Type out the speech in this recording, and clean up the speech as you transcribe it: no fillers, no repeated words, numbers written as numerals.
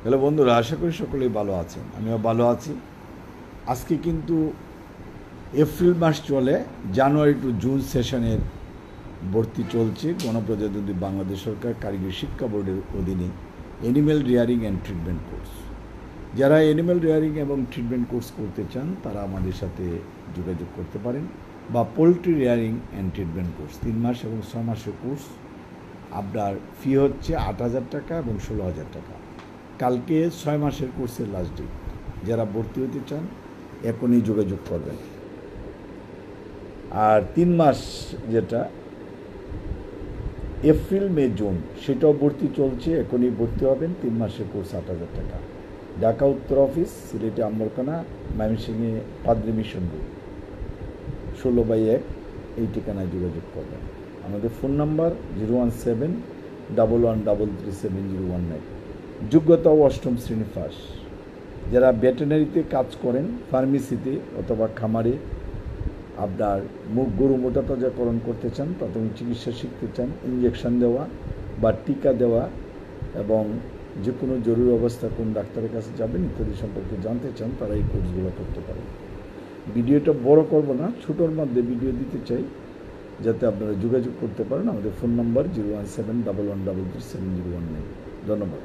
Hello বন্ধুরা, আশা করি সকলেই ভালো আছেন। আমিও ভালো আছি। আজকে কিন্তু এপ্রিল মাস চলে, জানুয়ারি টু জুন সেশনের ভর্তি চলছে গণপ্রজাতন্ত্রী বাংলাদেশ সরকার কারিগরি শিক্ষা বোর্ডের অধীনে animal rearing and treatment course. যারা অ্যানিম্যাল রিয়ারিং এবং ট্রিটমেন্ট কোর্স করতে চান তারা আমাদের সাথে যোগাযোগ করতে পারেন, বা poultry rearing and treatment course 3 মাস এবং 6 মাসের কোর্স। আপনার ফি হচ্ছে 8,000 টাকা এবং 16,000 টাকা। কালকে 6 মাসের কোর্সের লাস্ট ডেট। যারা ভর্তি হতে চান এখনই যোগাযোগ করবেন। আর 3 মাস যেটা এপ্রিল মে জুন সেটাও ভর্তি চলছে, এখনই ভর্তি হবেন। 3 মাসের কোর্স 8,000 টাকা। ঢাকা উত্তর অফিস, সিলেটে আম্বরখানা, ময়মনসিংহে পাদ্রী মিশন রোড 16/1 এই ঠিকানায় যোগাযোগ করবেন। আমাদের ফোন নাম্বার 01711337019। যোগ্যতা অষ্টম শ্রেণী পাস। যারা ভেটেরিনারিতে কাজ করেন, ফার্মেসিতে অথবা খামারে আপনার গরু মোটাতাজাকরণ করতে চান, প্রাথমিক চিকিৎসা শিখতে চান, ইঞ্জেকশন দেওয়া বা টিকা দেওয়া এবং যে কোনো জরুরি অবস্থা কোন ডাক্তারের কাছে যাবেন ইত্যাদি সম্পর্কে জানতে চান, তারা এই কোর্সগুলো করতে পারেন। ভিডিওটা বড় করব না, ছোটোর মধ্যে ভিডিও দিতে চাই যাতে আপনারা যোগাযোগ করতে পারেন। আমাদের ফোন নাম্বার 01711337019। ধন্যবাদ।